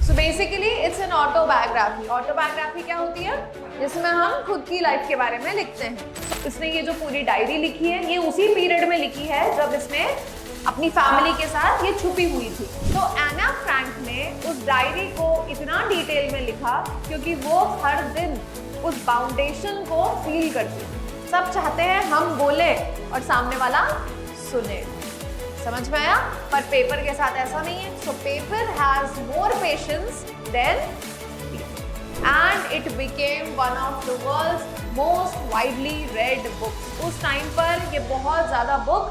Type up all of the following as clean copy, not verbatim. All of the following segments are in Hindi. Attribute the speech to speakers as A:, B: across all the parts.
A: So basically it's an autobiography. Autobiography क्या होती है? जिसमें हम खुद की लाइफ के बारे में लिखते हैं। इसने ये जो पूरी डायरी लिखी है ये उसी पीरियड में लिखी है जब इसने अपनी फैमिली के साथ ये छुपी हुई थी। तो एना फ्रैंक ने उस डायरी को इतना डिटेल में लिखा क्योंकि वो हर दिन उस फाउंडेशन को फील करती थी। सब चाहते हैं हम बोले और सामने वाला सुने। समझ में आया? पर पेपर के साथ ऐसा नहीं है। So paper has more patience than and it became one of the world's most widely read books. उस टाइम पर ये बहुत ज्यादा बुक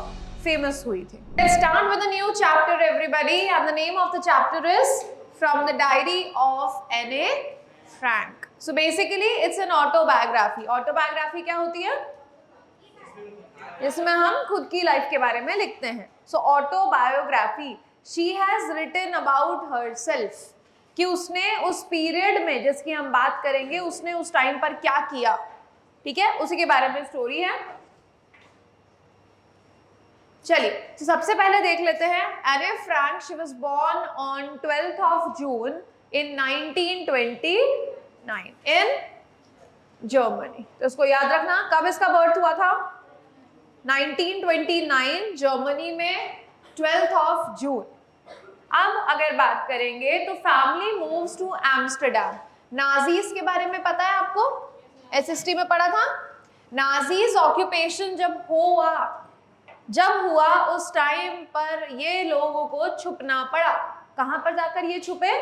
A: फेमस हुई थी। Let's start with a new chapter everybody and the name of the chapter is From the Diary of Anne Frank. So basically it's an autobiography. Autobiography क्या होती है? जिसमें हम खुद की लाइफ के बारे में लिखते हैं। So autobiography, she has written about herself, कि उसने उस पीरियड में जिसकी हम बात करेंगे उसने उस टाइम पर क्या किया, ठीक है, उसी के बारे में स्टोरी है। चलिए तो सबसे पहले देख लेते हैं Anne Frank. She was born on 12th of June in 1929 in Germany. तो उसको याद रखना कब इसका बर्थ हुआ था। 1929 जर्मनी में 12th of June। अब अगर बात करेंगे तो family moves to Amsterdam. Nazis के बारे में पता है आपको? एसएसटी में पढ़ा था। नाजीज ऑक्यूपेशन जब हुआ उस टाइम पर ये लोगों को छुपना पड़ा। कहां पर जाकर ये छुपे?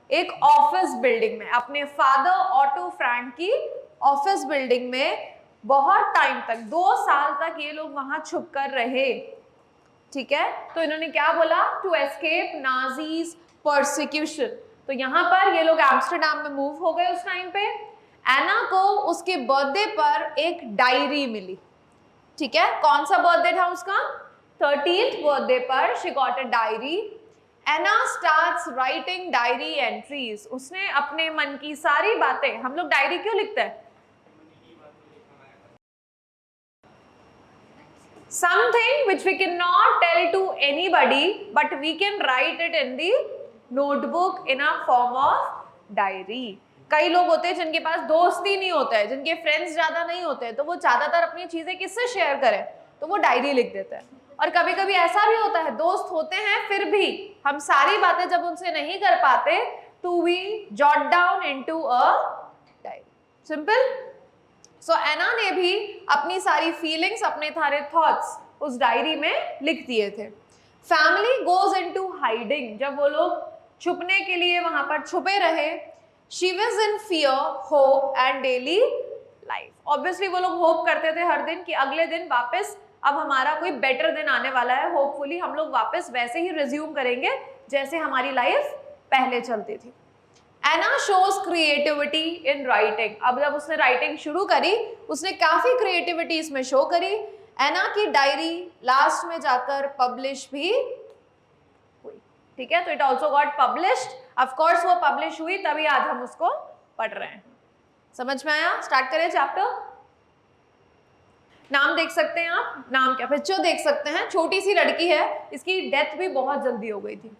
A: एक ऑफिस बिल्डिंग में, अपने फादर ऑटो फ्रैंक की ऑफिस बिल्डिंग में बहुत टाइम तक, 2 साल तक ये लोग वहां छुप कर रहे, ठीक है। तो इन्होंने क्या बोला? To escape Nazis persecution. तो यहाँ पर ये लोग एम्स्टर्डम में मूव हो गए। उस टाइम पे एना को उसके बर्थडे पर एक डायरी मिली, ठीक है। कौन सा बर्थडे था उसका? 13th बर्थडे पर she got a diary. Anna starts writing diary entries. उसने अपने मन की सारी बातें, हम लोग डायरी क्यों लिखते हैं? Something which we cannot tell to anybody, but we can write it in the notebook in a form of diary. कई लोग होते हैं जिनके पास दोस्त ही नहीं होते हैं, जिनके फ्रेंड्स ज्यादा नहीं होते हैं, तो वो ज्यादातर अपनी चीजें किससे शेयर करें? तो वो डायरी लिख देते हैं। और कभी कभी ऐसा भी होता है, दोस्त होते हैं फिर भी हम सारी बातें जब उनसे नहीं कर पाते तो we jot down into a diary. Simple. So Anne ने भी अपनी सारी फीलिंग्स, अपने सारे थॉट्स उस डायरी में लिख दिए थे। Family goes into hiding. जब वो लोग छुपने के लिए वहां पर छुपे रहे, she was in fear, hope and daily life. Obviously वो लोग होप करते थे हर दिन कि अगले दिन वापस अब हमारा कोई बेटर दिन आने वाला है, होपफुली हम लोग वापस वैसे ही रिज्यूम करेंगे जैसे हमारी लाइफ पहले चलती थी। एना शोज क्रिएटिविटी इन राइटिंग। अब जब उसने राइटिंग शुरू करी उसने काफी क्रिएटिविटी इसमें शो करी। एना की डायरी लास्ट में जाकर पब्लिश भी हुई, ठीक है। तो it also got published. Of course वो पब्लिश हुई तभी आज हम उसको पढ़ रहे हैं। समझ में आया? स्टार्ट करें चैप्टर। नाम देख सकते हैं आप, नाम क्या, पिक्चर देख सकते हैं। छोटी सी लड़की है, इसकी डेथ भी बहुत जल्दी हो गई थी।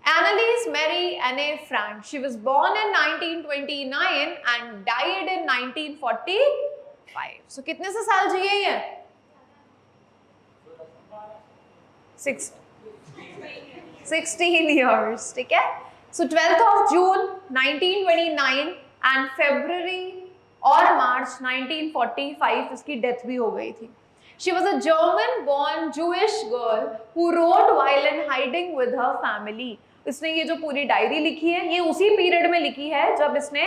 A: Anneliese Mary Anne Frank. She was born in 1929 and died in 1945. So कितने से साल जी है ये? 16 years, ठीक है। So 12th of June 1929 and February और March 1945 इसकी डेथ भी हो गई थी। She was a German-born Jewish girl who wrote while in hiding with her family. इसने ये जो पूरी डायरी लिखी है ये उसी पीरियड में लिखी है जब इसने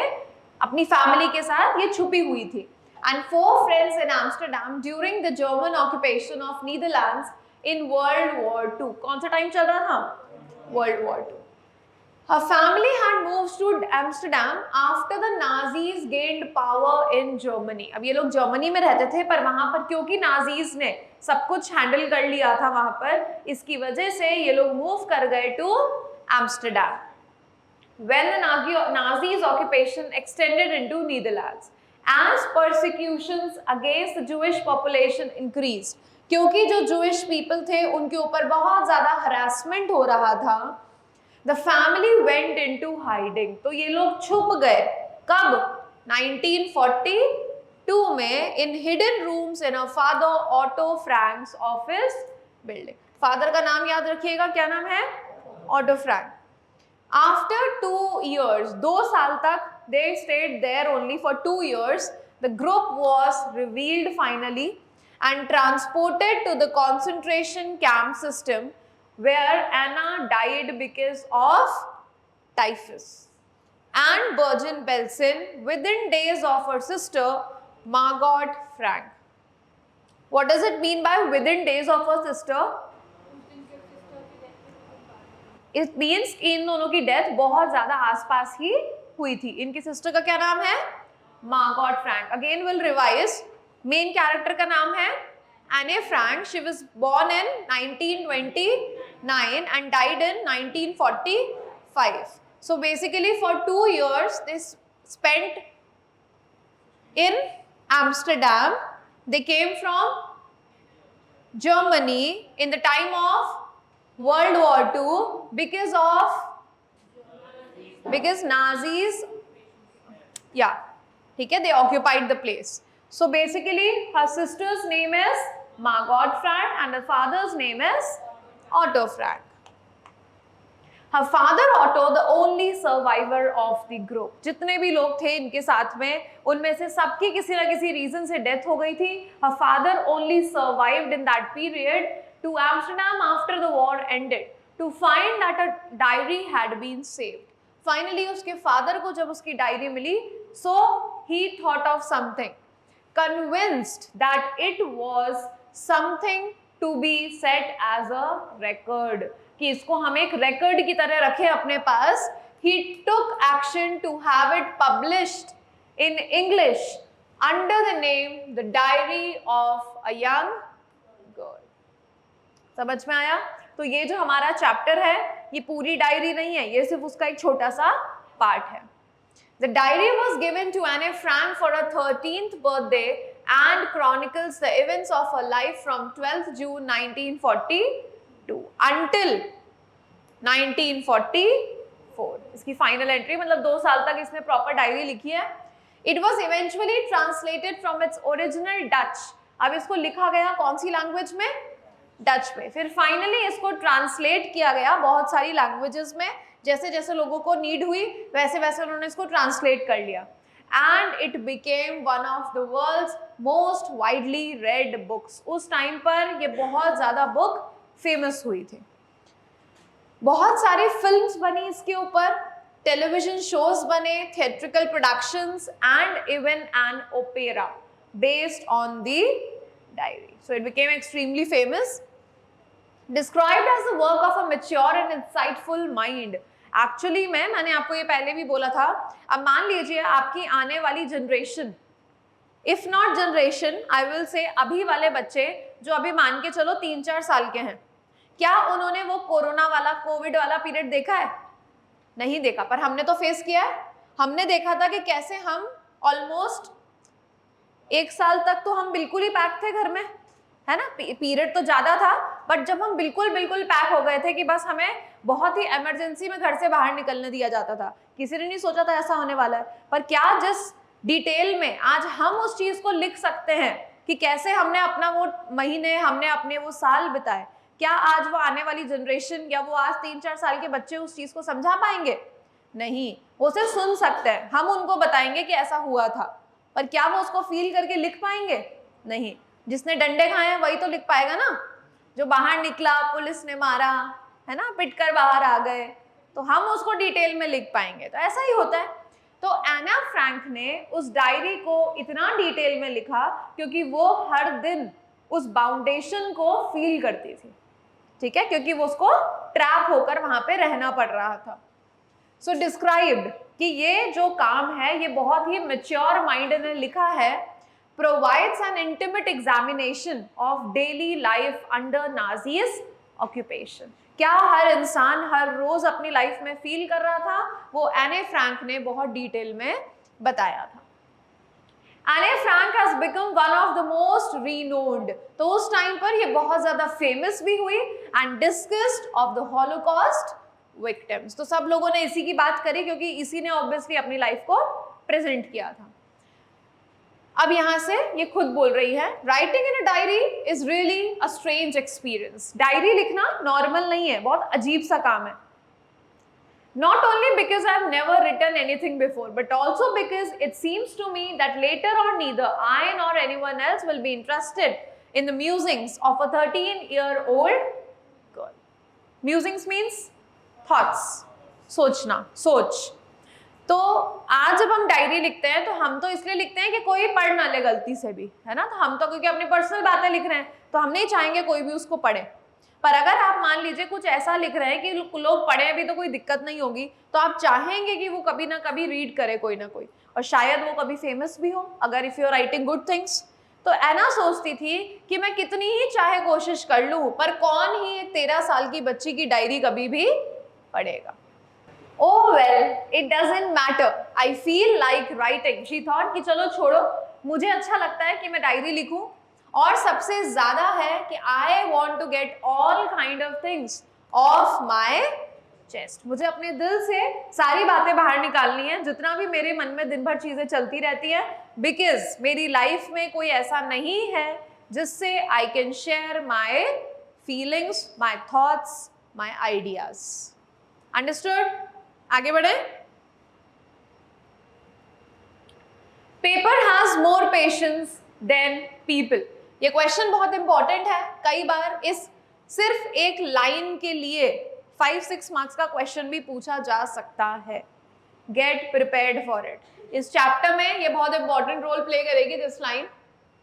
A: अपनी फैमिली के साथ ये छुपी हुई थी। And 4 friends in Amsterdam during the German occupation of Netherlands in world war 2। कौन सा टाइम चल रहा था? World war 2। Her family had moved to Amsterdam after the Nazis gained power in Germany. अब ये लोग जर्मनी में रहते थे पर वहां पर क्योंकि नाजीज ने सब कुछ हैंडल कर लिया था वहां पर, इसकी वजह से ये लोग मूव कर गए to Amsterdam. When the Nazis occupation extended into Netherlands, as persecutions against the Jewish population increased, क्योंकि जो Jewish people थे उनके ऊपर बहुत ज्यादा harassment हो रहा था, the family went into hiding, तो ये लोग छुप गए कब? 1942 में in hidden rooms in a father Otto Frank's office building. Father का नाम याद रखिएगा, क्या नाम है? Auto Frank. आफ्टर 2 years, 2 साल तक they stayed there only for 2 years. The group was revealed finally and transported to the concentration camp system where Anna died because of typhus. And Bergen Belsen within days of her sister Margot Frank. What does it mean by within days of her sister? It means कि इन दोनों की डेथ बहुत ज्यादा आसपास ही हुई थी। इनकी सिस्टर का क्या नाम है? Margot Frank. Again will revise. Main character का नाम है Anne Frank. She was born in 1929 and died in 1945. So basically for 2 years they spent in Amsterdam. They came from Germany in the time of World War II because Nazis, yeah, ठीक है, they occupied the place. So basically her sister's name is Margot Frank and her father's name is Otto Frank. Her father Otto, the only survivor of the group. जितने भी लोग थे इनके साथ में, उनमें से सबकी किसी ना किसी रीजन से डेथ हो गई थी. Her father only survived in that period to Amsterdam after the war ended to find that a diary had been saved. Finally उसके father को जब उसकी डायरी मिली, so he thought of something, convinced that it was something to be set as a record, कि इसको हम एक record की तरह रखें अपने पास. He took action to have it published in English under the name The Diary of a Young Girl. समझ में आया? तो ये जो हमारा चैप्टर है ये पूरी डायरी नहीं है, ये सिर्फ उसका एक छोटा सा पार्ट है. The diary was given to Anne Frank for her 13th birthday and chronicles the events of her life from 12th June 1942 until 1944. इसकी फाइनल एंट्री, मतलब 2 साल तक इसने प्रॉपर डायरी लिखी है. It was eventually translated from its original Dutch. अब इसको लिखा गया कौन सी लैंग्वेज में? डच में. फिर फाइनली इसको ट्रांसलेट किया गया बहुत सारी लैंग्वेजेस में. जैसे जैसे लोगों को नीड हुई वैसे वैसे उन्होंने इसको ट्रांसलेट कर लिया. And it became one of the world's most widely read books. उस टाइम पर ये बहुत ज़्यादा बुक फेमस हुई थी. बहुत सारी फिल्म्स बनी इसके ऊपर, टेलीविजन शोज बने, theatrical productions and even an opera based on the diary. So it became extremely famous. Described as the work of a mature and insightful mind. Actually मैंने आपको ये पहले भी बोला था. अब मान लीजिए आपकी आने वाली generation, if not generation, I will say अभी वाले बच्चे जो अभी मान के चलो 3-4 साल के हैं, क्या उन्होंने वो कोरोना वाला कोविड वाला पीरियड देखा है? नहीं देखा, पर हमने तो फेस किया है. हमने देखा था कि कैसे हम ऑलमोस्ट 1 साल तक तो हम बिल्कुल ही पैक थे घर में, है ना. पीरियड तो ज्यादा था, बट जब हम बिल्कुल पैक हो गए थे कि बस हमें बहुत ही इमरजेंसी में घर से बाहर निकलने दिया जाता था. किसी ने नहीं सोचा था ऐसा होने वाला है. पर क्या जिस डिटेल में आज हम उस चीज को लिख सकते हैं कि कैसे हमने अपना वो महीने, हमने अपने वो साल बिताए, क्या आज वो आने वाली जनरेशन या वो आज 3-4 साल के बच्चे उस चीज को समझा पाएंगे? नहीं. वो सिर्फ सुन सकते हैं, हम उनको बताएंगे कि ऐसा हुआ था, पर क्या वो उसको फील करके लिख पाएंगे? नहीं. जिसने डंडे खाए हैं वही तो लिख पाएगा ना. जो बाहर निकला, पुलिस ने मारा, है ना, पिटकर बाहर आ गए, तो हम उसको डिटेल में लिख पाएंगे. तो ऐसा ही होता है. तो एना फ्रैंक ने उस डायरी को इतना डिटेल में लिखा क्योंकि वो हर दिन उस बाउंडेशन को फील करती थी. ठीक है, क्योंकि वो उसको ट्रैप होकर वहां पे रहना पड़ रहा था. सो डिस्क्राइब्ड कि ये जो काम है ये बहुत ही मैच्योर माइंड ने लिखा है. Provides an intimate examination of daily life under Nazis occupation. क्या हर इंसान हर रोज अपनी लाइफ में फील कर रहा था, वो एने फ्रैंक ने बहुत डिटेल में बताया था. एने Frank has become one of the most renowned. तो उस टाइम पर ये बहुत ज्यादा फेमस भी हुई and discussed of the Holocaust victims. तो सब लोगों ने इसी की बात करी क्योंकि इसी ने ऑब्वियसली अपनी लाइफ को प्रेजेंट किया था। अब यहां से ये खुद बोल रही है, writing in a diary is really a strange experience. Diary लिखना नॉर्मल नहीं है, बहुत अजीब सा काम है। Not only because I've never written anything before, but also because it seems to me that later on neither I nor anyone else will be interested in the musings of a 13-year-old girl. Musings means thoughts, सोचना, सोच। तो आज जब हम डायरी लिखते हैं तो हम तो इसलिए लिखते हैं कि कोई पढ़ ना ले गलती से भी, है ना। तो हम तो क्योंकि अपनी पर्सनल बातें लिख रहे हैं तो हम नहीं चाहेंगे कोई भी उसको पढ़े। पर अगर आप मान लीजिए कुछ ऐसा लिख रहे हैं कि लोग पढ़े भी तो कोई दिक्कत नहीं होगी, तो आप चाहेंगे कि वो कभी ना कभी रीड करे कोई ना कोई, और शायद वो कभी फेमस भी हो अगर if you are writing good things. तो एना सोचती थी कि मैं कितनी ही चाहे कोशिश कर लूं, पर कौन ही एक 13 साल की बच्ची की डायरी कभी भी पढ़ेगा। Oh well, it doesn't matter. I feel like writing. She thought कि चलो छोड़ो, मुझे अच्छा लगता है कि मैं डायरी लिखूं, और सबसे ज्यादा है कि I want to get all kind of things off my chest. मुझे अपने दिल से सारी बातें बाहर निकालनी है, जितना भी मेरे मन में दिन भर चीजें चलती रहती है, because मेरी लाइफ में कोई ऐसा नहीं है जिससे I can share my feelings, my thoughts, my ideas. Understood? आगे बढ़े। Paper has more patience than people. ये क्वेश्चन बहुत इंपॉर्टेंट है, कई बार इस सिर्फ एक लाइन के लिए 5-6 मार्क्स का क्वेश्चन भी पूछा जा सकता है। Get prepared for it. इस चैप्टर में ये बहुत इंपॉर्टेंट रोल प्ले करेगी दिस लाइन,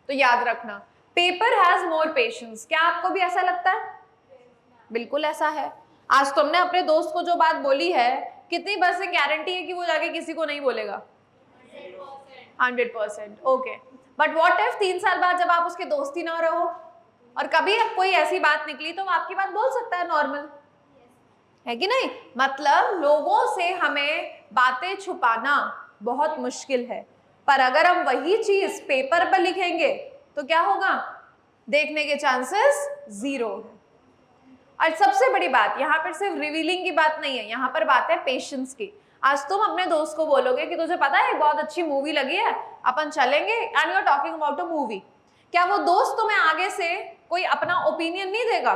A: तो याद रखना। Paper has more patience. क्या आपको भी ऐसा लगता है? बिल्कुल ऐसा है। आज तुमने अपने दोस्त को जो बात बोली है, कितनी % गारंटी है कि वो जाके किसी को नहीं बोलेगा? 100%। ओके, बट व्हाट इफ 3 साल बाद जब आप उसके दोस्त ही ना रहो और कभी अब कोई ऐसी बात निकली तो आपकी बात बोल सकता है, नॉर्मल है कि नहीं। मतलब लोगों से हमें बातें छुपाना बहुत मुश्किल है, पर अगर हम वही चीज पेपर पर लिखेंगे तो क्या होगा? देखने के चांसेस 0 है। और सबसे बड़ी बात, यहाँ पर सिर्फ रिवीलिंग की बात नहीं है, यहाँ पर बात है पेशेंस की। आज तुम अपने दोस्त को बोलोगे कि तुझे पता है बहुत अच्छी मूवी लगी है, अपन चलेंगे, and you are talking about a movie. क्या वो दोस्त तुम्हें आगे से कोई अपना ओपिनियन नहीं देगा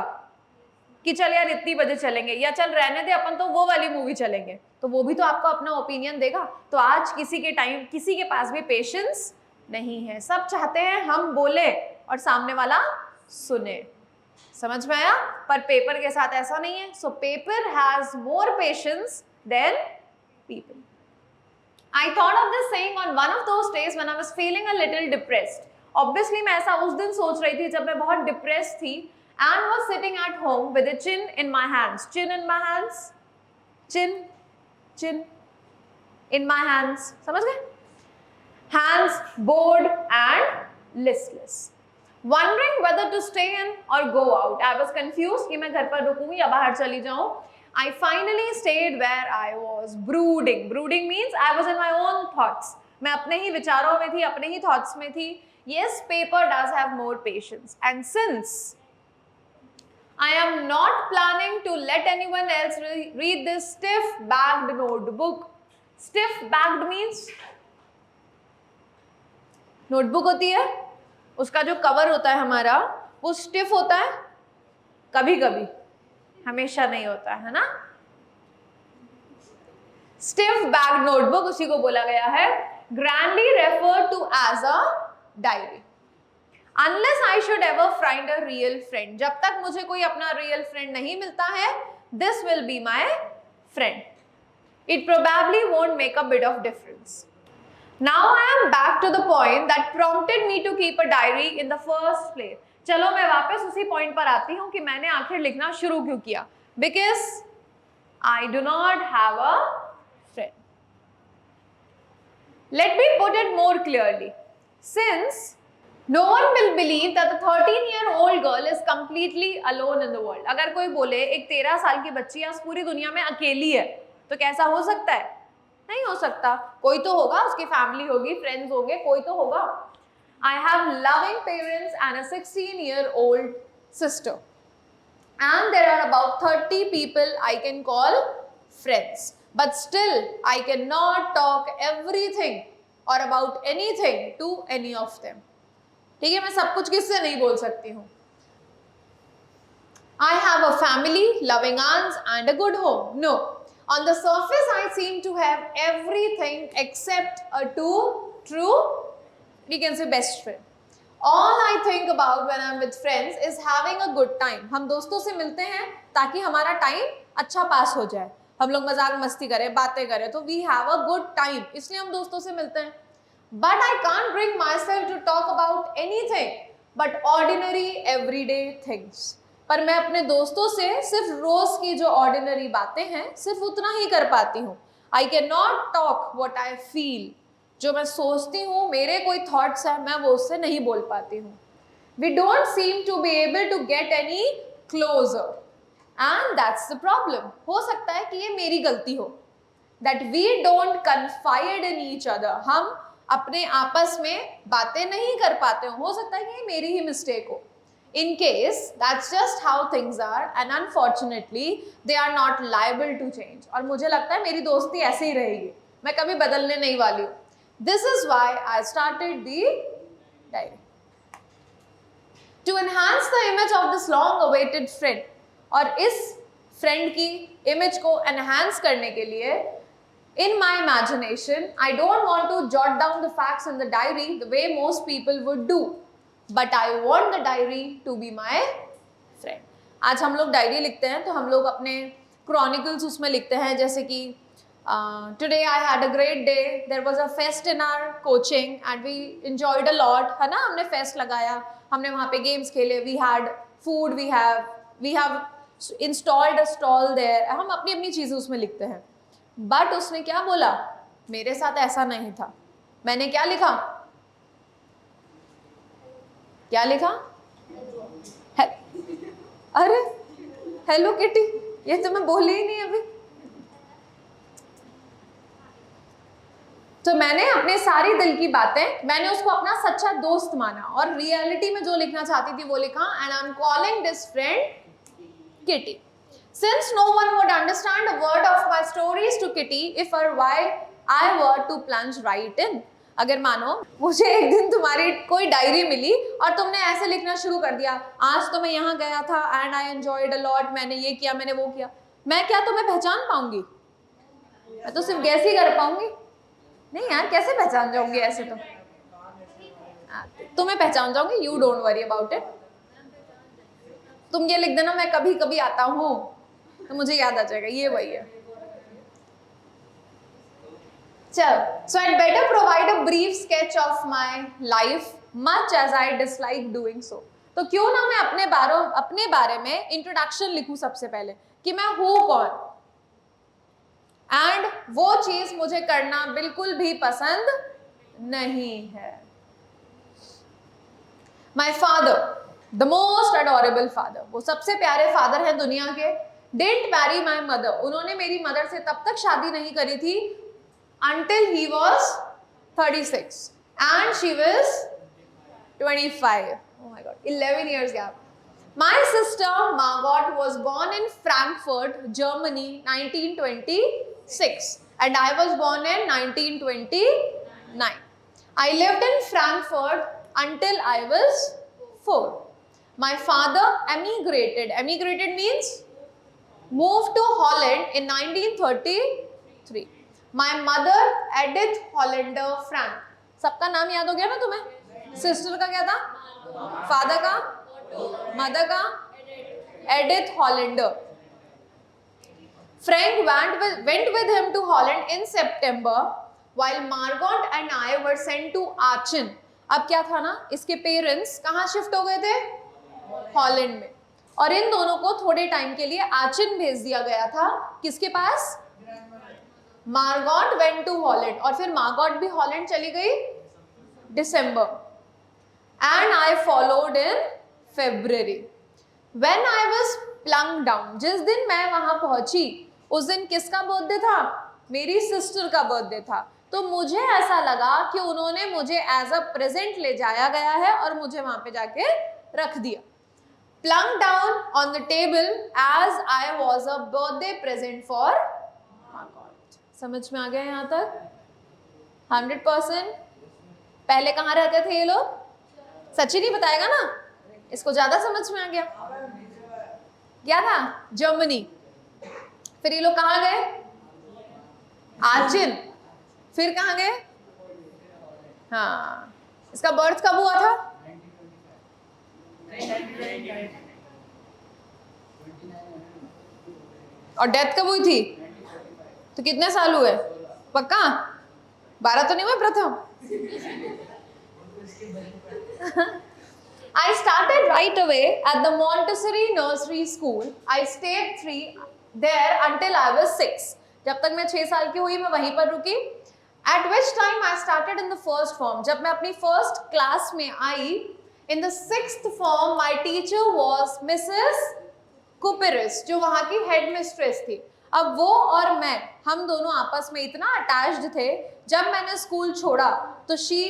A: कि चल यार इतनी बजे चलेंगे, या चल रहने दे अपन तो वो वाली मूवी चलेंगे? तो वो भी तो आपको अपना ओपिनियन देगा। तो आज किसी के पास भी पेशेंस नहीं है। सब चाहते हैं हम बोले और सामने वाला सुने। समझ में आया? पर पेपर के साथ ऐसा नहीं है। So paper has more patience than people. I thought of this saying on one of those days when I was feeling a little depressed. Obviously मैं ऐसा उस दिन सोच रही थी जब मैं बहुत depressed थी, and was sitting at home with a chin in my hands. Chin in my hands. Chin in my hands. समझ गए? Hands bored and listless. Wondering whether to stay in or go out. I was confused कि मैं घर पर रुकूं या बाहर चली जाऊं. I finally stayed where I was, brooding. Brooding means I was in my own thoughts. मैं अपने ही विचारों में थी, अपने ही thoughts में थी. Yes, paper does have more patience. And since I am not planning to let anyone else read this stiff-backed notebook. Stiff-backed means notebook होती है, उसका जो कवर होता है हमारा वो स्टिफ होता है, कभी कभी, हमेशा नहीं होता है ना। स्टिफ बैग नोटबुक उसी को बोला गया है, grandly referred to as a diary. Unless I should ever find a real friend, जब तक मुझे कोई अपना रियल फ्रेंड नहीं मिलता है, this will be my friend. It probably won't make a bit of difference. Now I am back to the point that prompted me to keep a diary in the first place. चलो मैं वापस उसी पॉइंट पर आती हूँ कि मैंने आखिर लिखना शुरू क्यों किया। Because I do not have a friend. Let me put it more clearly. Since no one will believe that a 13-year-old girl is completely alone in the world. अगर कोई बोले एक 13 साल की बच्ची आज पूरी दुनिया में अकेली है, तो कैसा हो सकता है? नहीं हो सकता। कोई तो होगा, उसकी फैमिली होगी, फ्रेंड्स होंगे, कोई तो होगा। I have loving parents and a 16-year-old sister, and there are about 30 people I can call friends. But still, I cannot talk everything or about anything to any of them. ठीक है, मैं सब कुछ किससे नहीं बोल सकती हूँ. I have a family, loving aunts and a good home. No. On the surface, I seem to have everything except a true, we can say, best friend. All I think about when I'm with friends is having a good time. हम दोस्तों से मिलते हैं ताकि हमारा टाइम अच्छा पास हो जाए, हम लोग मजाक मस्ती करें, बातें करें, तो we have a good time, इसलिए हम दोस्तों से मिलते हैं. But I can't bring myself to talk about anything but ordinary everyday things. पर मैं अपने दोस्तों से सिर्फ रोज की जो ऑर्डिनरी बातें हैं सिर्फ उतना ही कर पाती हूँ. I can not talk what I feel. जो मैं सोचती हूँ, मेरे कोई थॉट्स हैं, मैं वो उससे नहीं बोल पाती हूँ. We don't seem to be able to get any closer and that's the problem. हो सकता है कि ये मेरी गलती हो, that we don't confide in each other. हम अपने आपस में बातें नहीं कर पाते हो सकता है कि ये मेरी ही मिस्टेक हो. In case, that's just how things are and unfortunately they are not liable to change. और मुझे लगता है मेरी दोस्ती ऐसे ही रहेगी, मैं कभी बदलने नहीं वाली हूँ. This is why I started the diary. To enhance the image of this long awaited friend, और इस friend की image को enhance करने के लिए in my imagination, I don't want to jot down the facts in the diary the way most people would do. But I want the diary to be my friend. आज हम लोग डायरी लिखते हैं तो हम लोग अपने chronicles उसमें लिखते हैं, जैसे कि today I had a great day, there was a fest in our coaching and we enjoyed a lot, है ना, हमने फेस्ट लगाया, हमने वहाँ पे गेम्स खेले, we had food, we have installed a stall there. हम अपनी अपनी चीज़ें उसमें लिखते हैं. बट उसने क्या बोला, मेरे साथ ऐसा नहीं था. मैंने क्या लिखा, क्या लिखा? अरे हेलो किटी, ये तो मैं बोली ही नहीं अभी. तो मैंने अपने सारी दिल की बातें, मैंने उसको अपना सच्चा दोस्त माना और रियलिटी में जो लिखना चाहती थी वो लिखा. And I am calling this friend Kitty. Since no one would understand a word of my stories to Kitty if और why I were to plunge right in. अगर मानो मुझे एक दिन तुम्हारी कोई डायरी मिली और तुमने ऐसे लिखना शुरू कर दिया, आज तो मैं यहाँ गया था and I enjoyed a lot, मैंने ये किया, मैंने वो किया, मैं क्या तुम्हें पहचान पाऊंगी? मैं तो सिर्फ गैस ही कर पाऊंगी. नहीं यार, कैसे पहचान जाऊंगी ऐसे? तो तुम्हें पहचान जाऊंगी, you don't worry about it. तुम ये लिख देना, मैं कभी कभी आता हूँ, तो मुझे याद आ जाएगा ये वही है. चल, so I'd better provide a brief sketch of my life, much as I dislike doing so. तो क्यों ना मैं अपने बारे में इंट्रोडक्शन लिखूं सबसे पहले कि मैं हूँ कौन. एंड वो चीज मुझे करना बिल्कुल भी पसंद नहीं है. My father, the most adorable father, वो सबसे प्यारे फादर हैं दुनिया के. डिडंट मैरी माई मदर, उन्होंने मेरी मदर से तब तक शादी नहीं करी थी until he was 36 and she was 25. Oh my god, 11 years gap. My sister Margot was born in Frankfurt, Germany, 1926 and I was born in 1929. I lived in Frankfurt until I was 4. My father emigrated means moved to Holland in 1933. My mother Edith Hollander Frank. सबका नाम याद हो गया ना तुम्हें? सिस्टर का क्या था? फादर का? मदर का? Edith Hollander. Frank went with him to Holland in September, while Margot and I were sent to Aachen. अब क्या था ना, इसके पेरेंट्स कहाँ शिफ्ट हो गए थे? हॉलैंड में. और इन दोनों को थोड़े टाइम के लिए आचिन भेज दिया गया था. किसके पास? Margot went to Holland. और फिर मार्गॉट भी हॉलैंड चली गई दिसंबर. And I followed in February. When I was plunged down, जिस दिन मैं वहां पहुंची उस दिन किसका बर्थडे था? मेरी सिस्टर का बर्थडे था. तो मुझे ऐसा लगा कि उन्होंने मुझे एज अ प्रेजेंट ले जाया गया है और मुझे वहां पे जाके रख दिया. Plunk down on the table as I was a birthday present for समझ में आ गया यहाँ तक? 100%। पहले कहाँ रहते थे ये लोग? सचिन ही बताएगा ना, इसको ज्यादा समझ में आ गया। क्या था? जर्मनी। फिर ये लोग कहाँ गए? आचिन। फिर कहाँ गए? हाँ, इसका बर्थ कब हुआ था? और डेथ कब हुई थी? तो कितने साल हुए? पक्का 12 तो नहीं हुए प्रथम? I started right away at the Montessori Nursery School. I stayed there until I was 6. जब तक मैं 6 साल की हुई मैं वहीं पर रुकी. At which time I started in the first form. जब मैं अपनी first class में आई, in the 6th form my teacher was Mrs. Kupiris, जो वहाँ की headmistress थी. अब वो और मैं, हम दोनों आपस में इतना अटैच्ड थे, जब मैंने स्कूल छोड़ा तो शी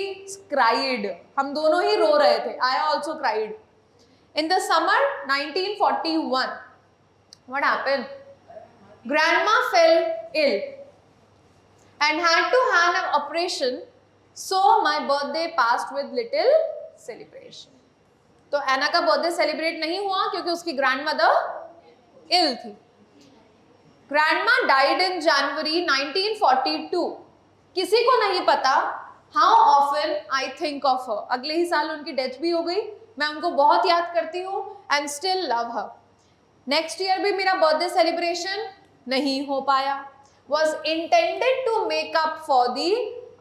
A: क्राइड, हम दोनों ही रो रहे थे. I also cried. In the summer 1941 what happened? Grandma fell ill and had to have an operation, so my birthday passed with little celebration. तो एना का बर्थडे सेलिब्रेट नहीं हुआ क्योंकि उसकी ग्रैंडमदर इल थी. ग्रैंडमा डाइड इन जनवरी 1942. किसी को नहीं पता how often I think of her. अगले ही साल उनकी डेथ भी हो गई. मैं उनको बहुत याद करती हूँ and still love her. Next year भी मेरा बर्थडे सेलिब्रेशन नहीं हो पाया. Was intended to make up for the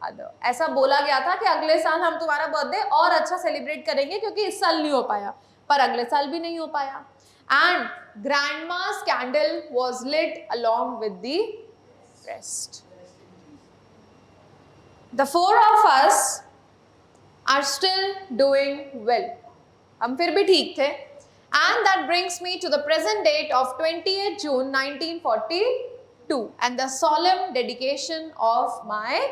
A: other. ऐसा बोला गया था कि अगले साल हम तुम्हारा बर्थडे और अच्छा सेलिब्रेट करेंगे क्योंकि इस साल नहीं हो पाया, पर अगले साल भी नहीं हो पाया. And grandma's candle was lit along with the rest. The 4 of us are still doing well. हम फिर भी ठीक थे. And that brings me to the present date of 28th June 1942 and the solemn dedication of my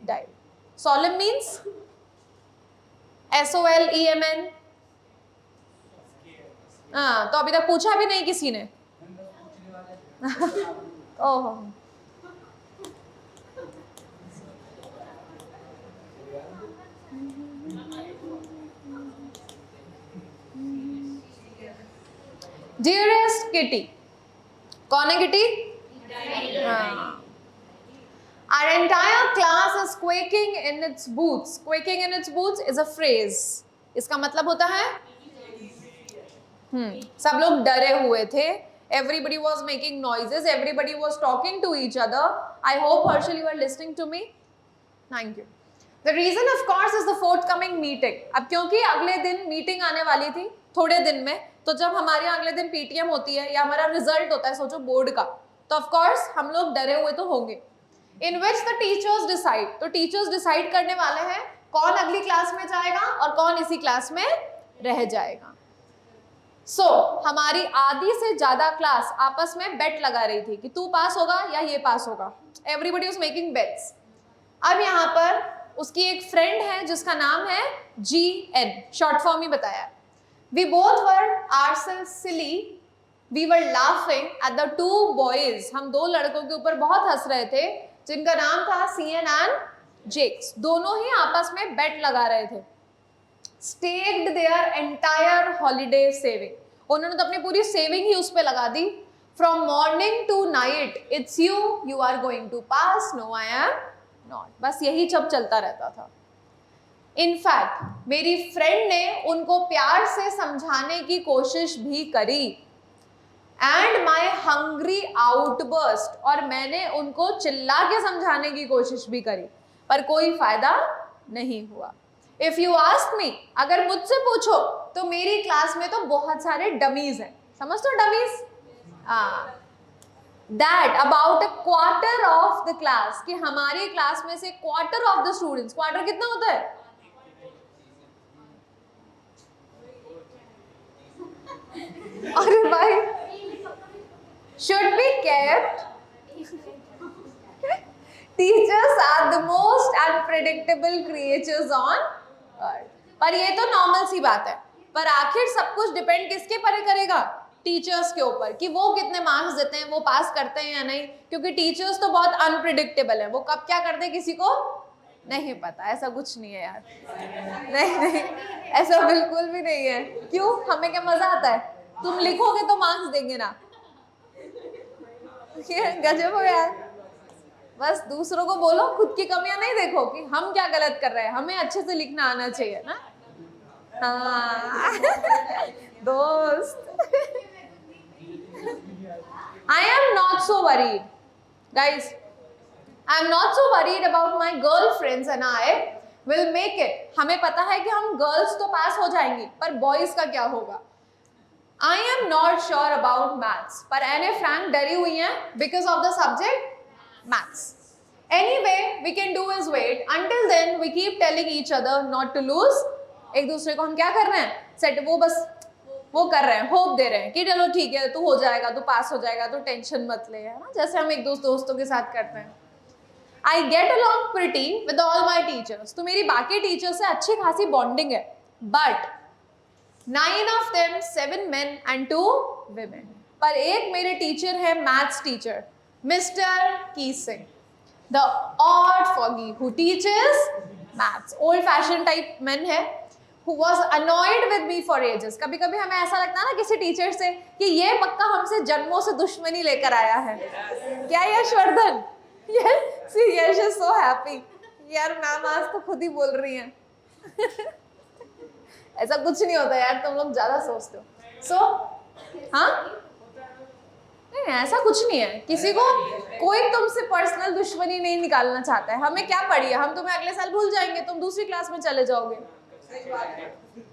A: diary. Solemn means SOLEMN. हाँ, तो अभी तक पूछा भी नहीं किसी ने. ओह, डियरेस्ट किटी. कौन है किटी? हाँ. Our entire class is quaking in its boots. Quaking in its boots is a phrase. इसका मतलब होता है सब लोग डरे हुए थे. Everybody was making noises. Everybody was talking to each other. I hope Harshal you are listening to me. Thank you. The reason of course is the forthcoming meeting. अब क्योंकि अगले दिन मीटिंग आने वाली थी थोड़े दिन में, तो जब हमारे अगले दिन पीटीएम होती है या हमारा रिजल्ट होता है, सोचो बोर्ड का, तो ऑफ कोर्स हम लोग डरे हुए तो होंगे. इन विच द टीचर्स डिसाइड. तो टीचर्स डिसाइड करने वाले हैं कौन अगली क्लास में जाएगा और कौन इसी क्लास में रह जाएगा. सो हमारी आधी से ज्यादा क्लास आपस में बेट लगा रही थी कि तू पास होगा या ये पास होगा. Everybody was making bets. अब यहाँ पर उसकी एक फ्रेंड है जिसका नाम है GN, शॉर्ट फॉर्म ही बताया. We both were ourselves silly. We were laughing at the 2 boys. हम 2 लड़कों के ऊपर बहुत हंस रहे थे जिनका नाम था CN एंड जेक्स. दोनों ही आपस में बेट लगा रहे थे. Staked their entire holiday saving. उन्होंने तो अपनी पूरी सेविंग ही उस पे लगा दी. From morning to night, it's you are going to pass, no I am not. बस यही सब चलता रहता था. In fact, मेरी फ्रेंड ने उनको प्यार से समझाने की कोशिश भी करी. And my hungry outburst, और मैंने उनको चिल्ला के समझाने की कोशिश भी करी, पर कोई फायदा नहीं हुआ. If you ask me, अगर मुझसे पूछो तो मेरी क्लास में तो बहुत सारे डमीज हैं. समझते हो dummies? That about a quarter of the class, कि हमारी क्लास में से quarter of the students, quarter कितना होता है? अरे भाई, should be kept. Teachers are the most unpredictable creatures on earth. पर ये तो नॉर्मल सी बात है. पर आखिर सब कुछ डिपेंड किसके पर करेगा? टीचर्स के ऊपर कि वो कितने मार्क्स देते हैं, वो पास करते हैं या नहीं, क्योंकि टीचर्स तो बहुत अनप्रिडिक्टेबल है, वो कब क्या करते हैं किसी को नहीं पता। ऐसा कुछ नहीं है यार, नहीं नहीं ऐसा बिल्कुल भी नहीं है। क्यों, हमें क्या मजा आता है, तुम लिखोगे तो मार्क्स देंगे ना, गजब हो यार। बस दूसरों को बोलो, खुद की कमियां नहीं देखो कि हम क्या गलत कर रहे हैं, हमें अच्छे से लिखना आना चाहिए ना। हाँ दोस्त I am not so worried guys, I am not so worried about my girlfriends and I will make it। हमें पता है कि हम गर्ल्स तो पास हो जाएंगी, पर बॉयज का क्या होगा। I am not sure about maths, पर एने फ्रैंक डरी हुई हैं because of the subject maths। Anyway, we can do is wait until then we keep telling each other not to lose। एक दूसरे को हम क्या कर रहे हैं, सेट वो बस वो कर रहे हैं, होप दे रहे हैं कि चलो ठीक है तू हो जाएगा, तू पास हो जाएगा, तो टेंशन मत ले, है ना, जैसे हम एक दोस्तों के साथ करते हैं। I get along pretty with all my teachers। तो मेरी बाकी टीचर से अच्छी खासी बॉन्डिंग है, but 9 of them 7 men and 2 women। पर एक मेरे टीचर है मैथ्स टीचर मिस्टर की Singh, the odd foggy who teaches maths, old fashioned type man है, who was annoyed with me for ages। कभी कभी हमें ऐसा लगता है ना किसी टीचर से कि ये पक्का हमसे जन्मों से दुश्मनी लेकर आया है। क्या Yashvardhan, see Yash is so happy यार, मैम आज तो खुद ही बोल रही हैं ऐसा कुछ नहीं होता यार, तुम लोग ज्यादा सोचते हो। हाँ नहीं ऐसा कुछ नहीं है, किसी को कोई तुमसे पर्सनल दुश्मनी नहीं निकालना चाहता है। हमें क्या पड़ी है, हम तुम्हें अगले साल भूल जाएंगे, तुम दूसरी क्लास में चले जाओगे,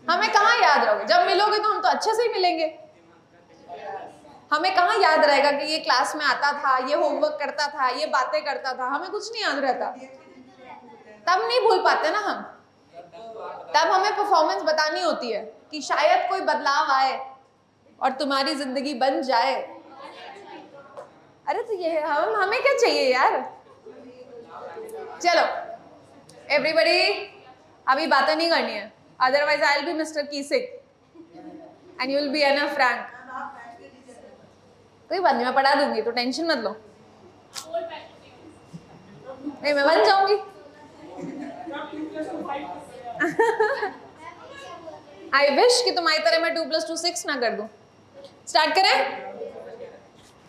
A: हमें कहाँ याद रहोगे, जब मिलोगे तो हम तो अच्छे से ही मिलेंगे, हमें कहाँ याद रहेगा कि ये क्लास में आता था, ये होमवर्क करता था, ये बातें करता था, हमें कुछ नहीं याद रहता। तब नहीं भूल पाते ना हम, तब हमें परफॉर्मेंस बतानी होती है कि शायद कोई बदलाव आए और तुम्हारी जिंदगी बन जाए। अरे तो ये हमें क्या चाहिए यार। चलो एवरीबॉडी अभी बातें नहीं करनी है, otherwise I will be mister Keesing and you will be Anne Frank. कोई बात नहीं, मैं पढ़ा दूंगी तो टेंशन मत लो। नहीं मैं बन जाऊंगी आई विश कि तुम्हारी तरह मैं 2 + 2 6 ना कर दूं। स्टार्ट करें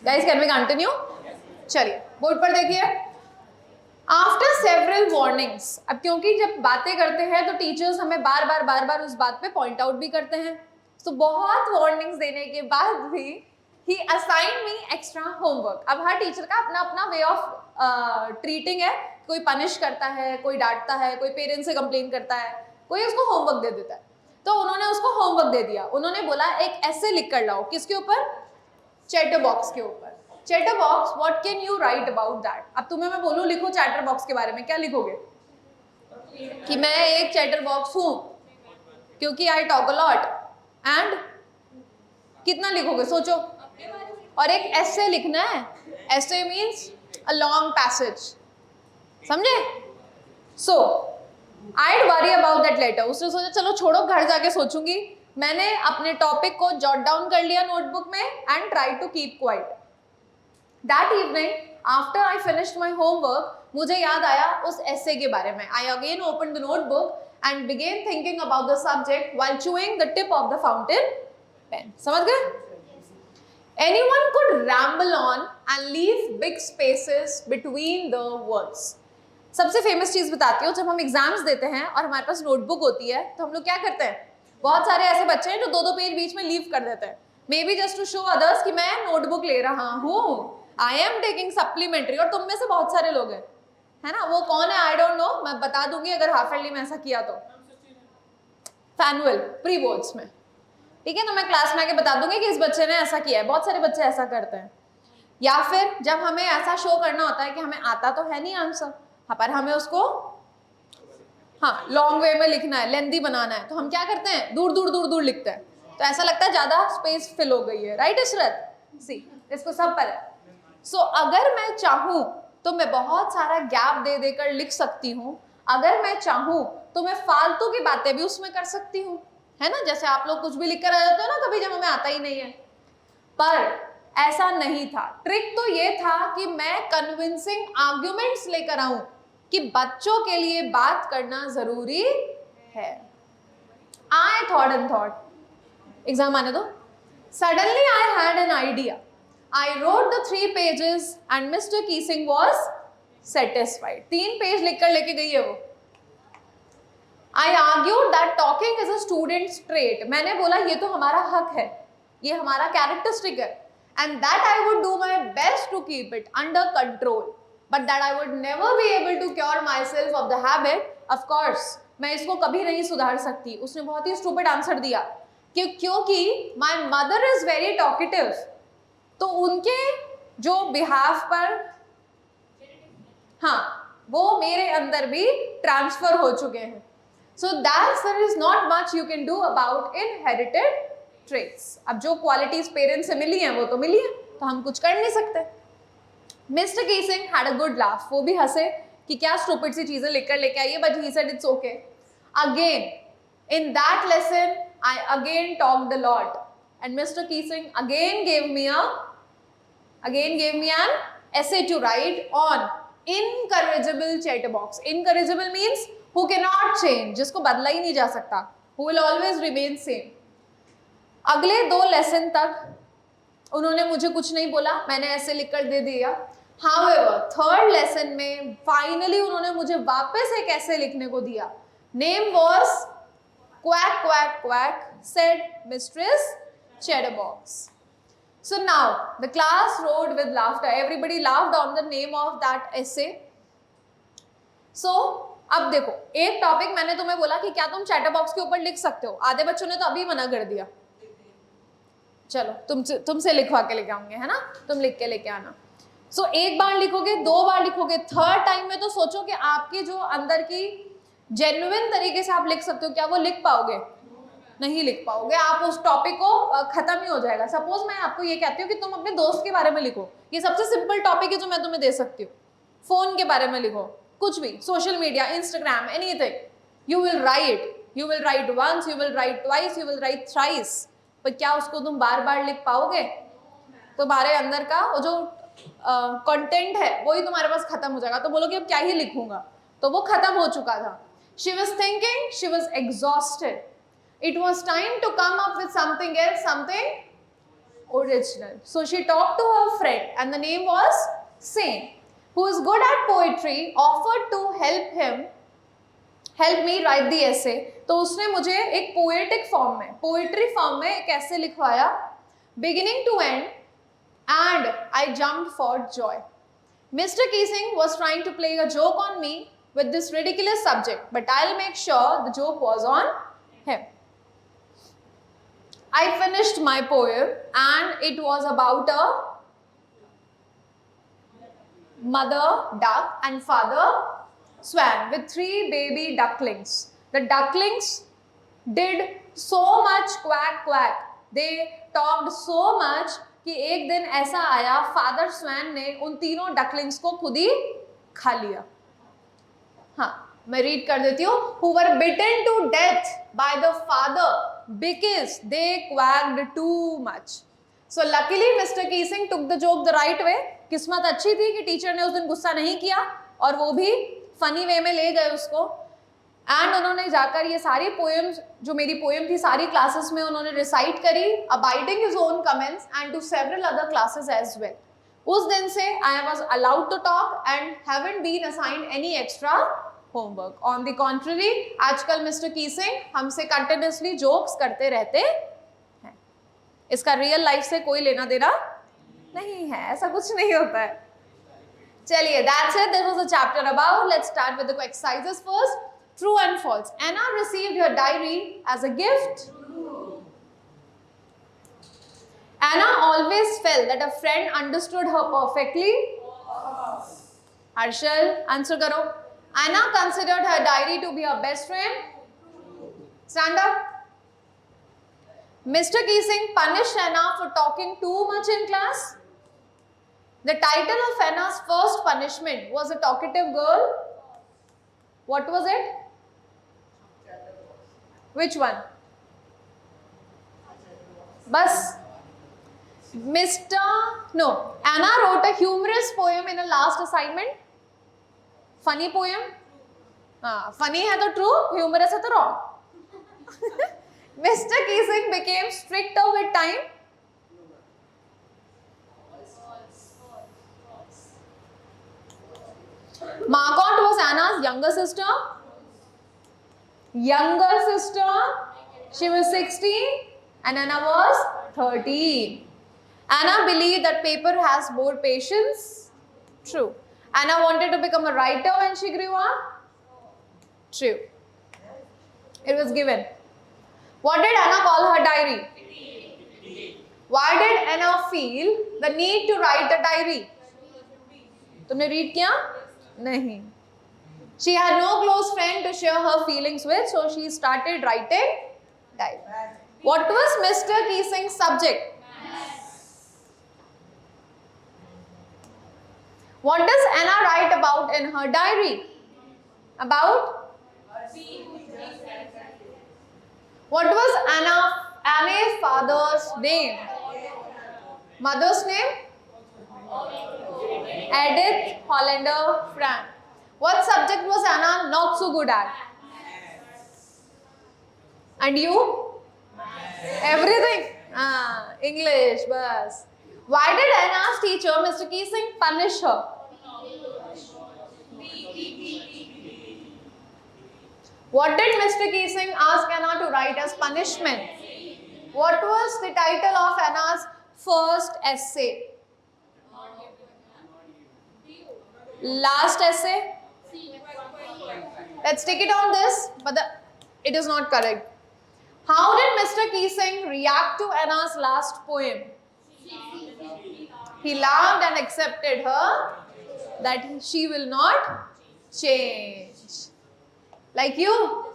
A: गाइस, कैन वी कंटिन्यू। चलिए बोर्ड पर देखिए, आफ्टर सेवरल वार्निंग्स। अब क्योंकि जब बातें करते हैं तो टीचर्स हमें बार बार उस बात पे पॉइंट आउट भी करते हैं, तो बहुत वार्निंग्स देने के बाद भी ही असाइन मी एक्स्ट्रा होमवर्क। अब हर टीचर का अपना अपना वे ऑफ ट्रीटिंग है, कोई पनिश करता है, कोई डांटता है, कोई पेरेंट्स से कंप्लेन करता है, कोई उसको होमवर्क दे देता है। तो उन्होंने उसको होमवर्क दे दिया, उन्होंने बोला एक ऐसे लिख कर लाओ, किसके ऊपर, चैटर बॉक्स के ऊपर। Chatter box, what can you right about that. अब तुम्हें मैं बोलूं लिखो चैटर बॉक्स के बारे में, क्या लिखोगे कि मैं एक चैटर बॉक्स हूं क्योंकि I talk a lot, and कितना लिखोगे सोचो, और एक ऐसे लिखना है, ऐसे मीन्स अ लॉन्ग पैसेज, समझे। So I worry about that letter. उसने सोचा चलो छोड़ो घर जाके सोचूंगी। मैंने अपने टॉपिक को जॉट डाउन कर लिया नोटबुक में and try to keep quiet. That evening after I finished my homework, मुझे याद आया उस एसे के बारे में। I again open the notebook and begin thinking about the subject while chewing the tip of the fountain pen. समझ गए। Anyone could ramble on and leave big spaces between the words। सबसे फेमस चीज बताती हूँ, जब हम एग्जाम्स देते हैं और हमारे पास नोटबुक होती है तो हम लोग क्या करते हैं, बहुत सारे ऐसे बच्चे हैं जो 2-2 पेज बीच में लीव कर देते हैं, maybe just to show others कि मैं नोटबुक ले रहा हूँ, आई एम टेकिंग सप्लीमेंट्री। और तुम में से बहुत सारे लोग हैं, है ना, वो कौन है आई डोंट नो, मैं बता दूंगी अगर हाफ ईयरली में ऐसा किया तो, फैनुअल प्री बोर्ड्स में, ठीक है। तो मैं क्लास में आके बता दूंगी कि इस बच्चे ने ऐसा किया है। बहुत सारे बच्चे ऐसा करते हैं। या फिर जब हमें ऐसा शो करना होता है कि हमें आता तो है नहीं आंसर, पर हमें उसको लॉन्ग वे में लिखना है, लेंदी बनाना है, तो हम क्या करते हैं, दूर दूर लिखते हैं, तो ऐसा लगता है ज्यादा स्पेस फिल हो गई है, राइट इशरत, सी इसको सब पर है। सो अगर मैं चाहूं तो मैं बहुत सारा गैप दे देकर लिख सकती हूँ, अगर मैं चाहूं तो मैं फालतू की बातें भी उसमें कर सकती हूँ, है ना। जैसे आप लोग कुछ भी लिख कर आ जाते हो ना कभी जब हमें आता ही नहीं है, पर ऐसा नहीं था। ट्रिक तो ये था कि मैं कन्विंसिंग आर्ग्यूमेंट्स लेकर आऊं कि बच्चों के लिए बात करना जरूरी है। I thought and thought, exam आने दो। Suddenly I had an idea. I wrote the 3 pages and Mr. Keesing was satisfied. 3 page लिखकर लेके गई है वो। I argued that talking is a student's trait. मैंने बोला ये तो हमारा हक है, ये हमारा कैरेक्टरिस्टिक है, and that I would do my best to keep it under control, but that I would never be able to cure myself of the habit. Of course, मैं इसको कभी नहीं सुधार सकती। उसने बहुत ही स्टूपिड आंसर दिया कि क्योंकि my mother is very talkative, तो उनके जो बिहाफ पर, हाँ, वो मेरे अंदर भी ट्रांसफर हो चुके हैं। So that's there is not much you can do about inherited traits. अब जो क्वालिटीज पेरेंट्स से मिली हैं वो तो मिली है, तो हम कुछ कर नहीं सकते। Mister Keesing had a good laugh, वो भी हंसे कि क्या स्टूपिड सी चीजें लिखकर लेके आई है, but he said it's okay. Again in that lesson I again talked a lot and mister Keesing again gave me an essay to write on incorrigible chatterbox. Incorrigible means who cannot change, जिसको बदला ही नहीं जा सकता, who will always remain same. अगले 2 लेसन तक उन्होंने मुझे कुछ नहीं बोला, मैंने ऐसे लिखकर दे दिया। However, 3rd लेसन में फाइनली उन्होंने मुझे वापस एक ऐसे लिखने को दिया। Name was quack quack quack, said Mistress Chatterbox. So now the class roared with laughter. Everybody laughed on the name of that essay. So अब देखो, एक टॉपिक मैंने तुम्हें बोला कि क्या तुम चैटर बॉक्स के ऊपर लिख सकते हो, आधे बच्चों ने तो अभी मना कर दिया। चलो तुमसे लिखवा के लेके आऊंगे, है ना, तुम लिख के लेके आना। सो एक बार लिखोगे, 2 बार लिखोगे, 3rd टाइम में तो सोचो कि आपकी जो अंदर की जेन्युइन तरीके से आप लिख सकते हो, क्या वो लिख पाओगे? नहीं लिख पाओगे, आप उस टॉपिक को खत्म ही हो जाएगा। सपोज मैं आपको ये कहती हूँ कि तुम अपने दोस्त के बारे में लिखो, ये सबसे सिंपल टॉपिक है जो मैं तुम्हें दे सकती हूँ। फोन के बारे में लिखो, कुछ भी, social media, Instagram, anything, you will write once, you will write twice, you will write thrice, पर क्या उसको तुम बार बार लिख पाओगे? तुम्हारे अंदर का वो जो कंटेंट है वही तुम्हारे पास खत्म हो जाएगा, तो बोलोगे अब क्या ही लिखूंगा, तो वो खत्म हो चुका था। She was thinking, she was exhausted, it was time to come up with something else, something original. So she talked to her friend and the name was Sane, who is good at poetry, offered to help me write the essay. तो उसने मुझे एक पोएटिक फॉर्म में, पोएट्री फॉर्म में एक ऐसे लिखवाया, beginning to end, and I jumped for joy. Mr. Keesing was trying to play a joke on me with this ridiculous subject, but I'll make sure the joke was on him. I finished my poem and it was about a mother duck and father swan with 3 baby ducklings. The ducklings did so much quack quack. They talked so much कि एक दिन ऐसा आया, फादर स्वैन ने उन तीनों डकलिंग्स को खुद ही खा लिया। हाँ, मैं रीड कर देती हूँ। Who were bitten to death by the father because they quacked too much. So luckily Mr. Keesing took the joke the right way. किस्मत अच्छी थी कि टीचर ने उस दिन गुस्सा नहीं किया और वो भी फनी वे में ले गए उसको, एंड उन्होंने जाकर ये सारी पोएम्स, जो मेरी पोएम थी, सारी क्लासेस में उन्होंने रिसाइट करी, abiding his own comments and to several other classes as well. उस दिन से I was allowed to talk and haven't been assigned any extra homework. On the contrary, आजकल मिस्टर कीसिंग हमसे कंटिन्यूसली जोक्स करते रहते हैं। इसका रियल लाइफ से कोई लेना देना नहीं है, ऐसा कुछ नहीं होता है। चलिए, that's it. This was a chapter about. Let's start with the exercises first. True and false. Anna received her diary as a gift. Anna always felt that a friend understood her perfectly. Harshal, answer karo. Anna considered her diary to be her best friend. Stand up. Mr. Keesing punished Anna for talking too much in class. The title of Anna's first punishment was a talkative girl. What was it? Which one? Bus. Anna wrote a humorous poem in a last assignment. Funny poem. Funny है तो true, humorous है तो wrong. Mr. Keesing became stricter with time. Margot was Anna's younger sister. She was 16 and Anna was 13. Anna believed that paper has more patience. True. Anna wanted to become a writer when she grew up. True. It was given. What did Anna call her diary? Why did Anna feel the need to write a diary? तुमने read किया? नहीं. She had no close friend to share her feelings with, so she started writing diary. What was Mr. Keesing's subject? What does Anna write about in her diary? About? What was Anne's father's name? Mother's name? Edith Hollander Frank. What subject was Anna not so good at? And you? Everything. English, bas. Why did Anna's teacher, Mr. Keesing, punish her? What did Mr. Keesing ask Anna to write as punishment? What was the title of Anna's first essay? Last essay? Let's take it on this, but it is not correct. How did Mr. Keesing react to Anna's last poem? He laughed and accepted her that she will not change. Like you?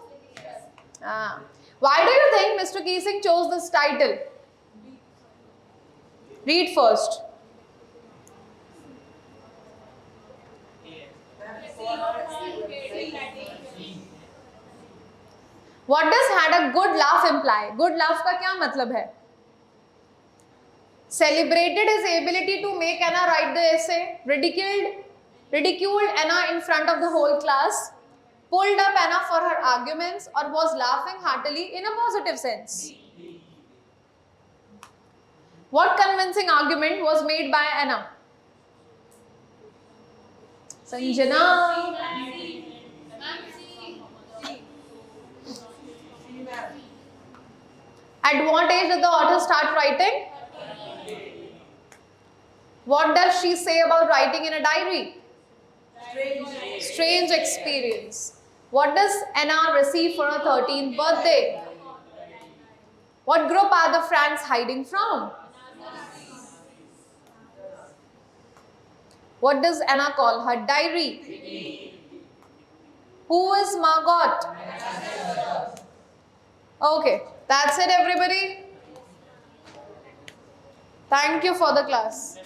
A: Why do you think Mr. Keesing chose this title? Read first. What does had a good laugh imply? Good laugh का क्या मतलब है? Celebrated his ability to make Anna write the essay, ridiculed Anna in front of the whole class, pulled up Anna for her arguments, or was laughing heartily in a positive sense. What convincing argument was made by Anna? Sanjana. At what age did the author start writing? What does she say about writing in a diary? Strange experience. What does Anna receive for her 13th birthday? What group are the Franks hiding from? What does Anna call her diary? Who is Margot? Okay, that's it everybody. Thank you for the class.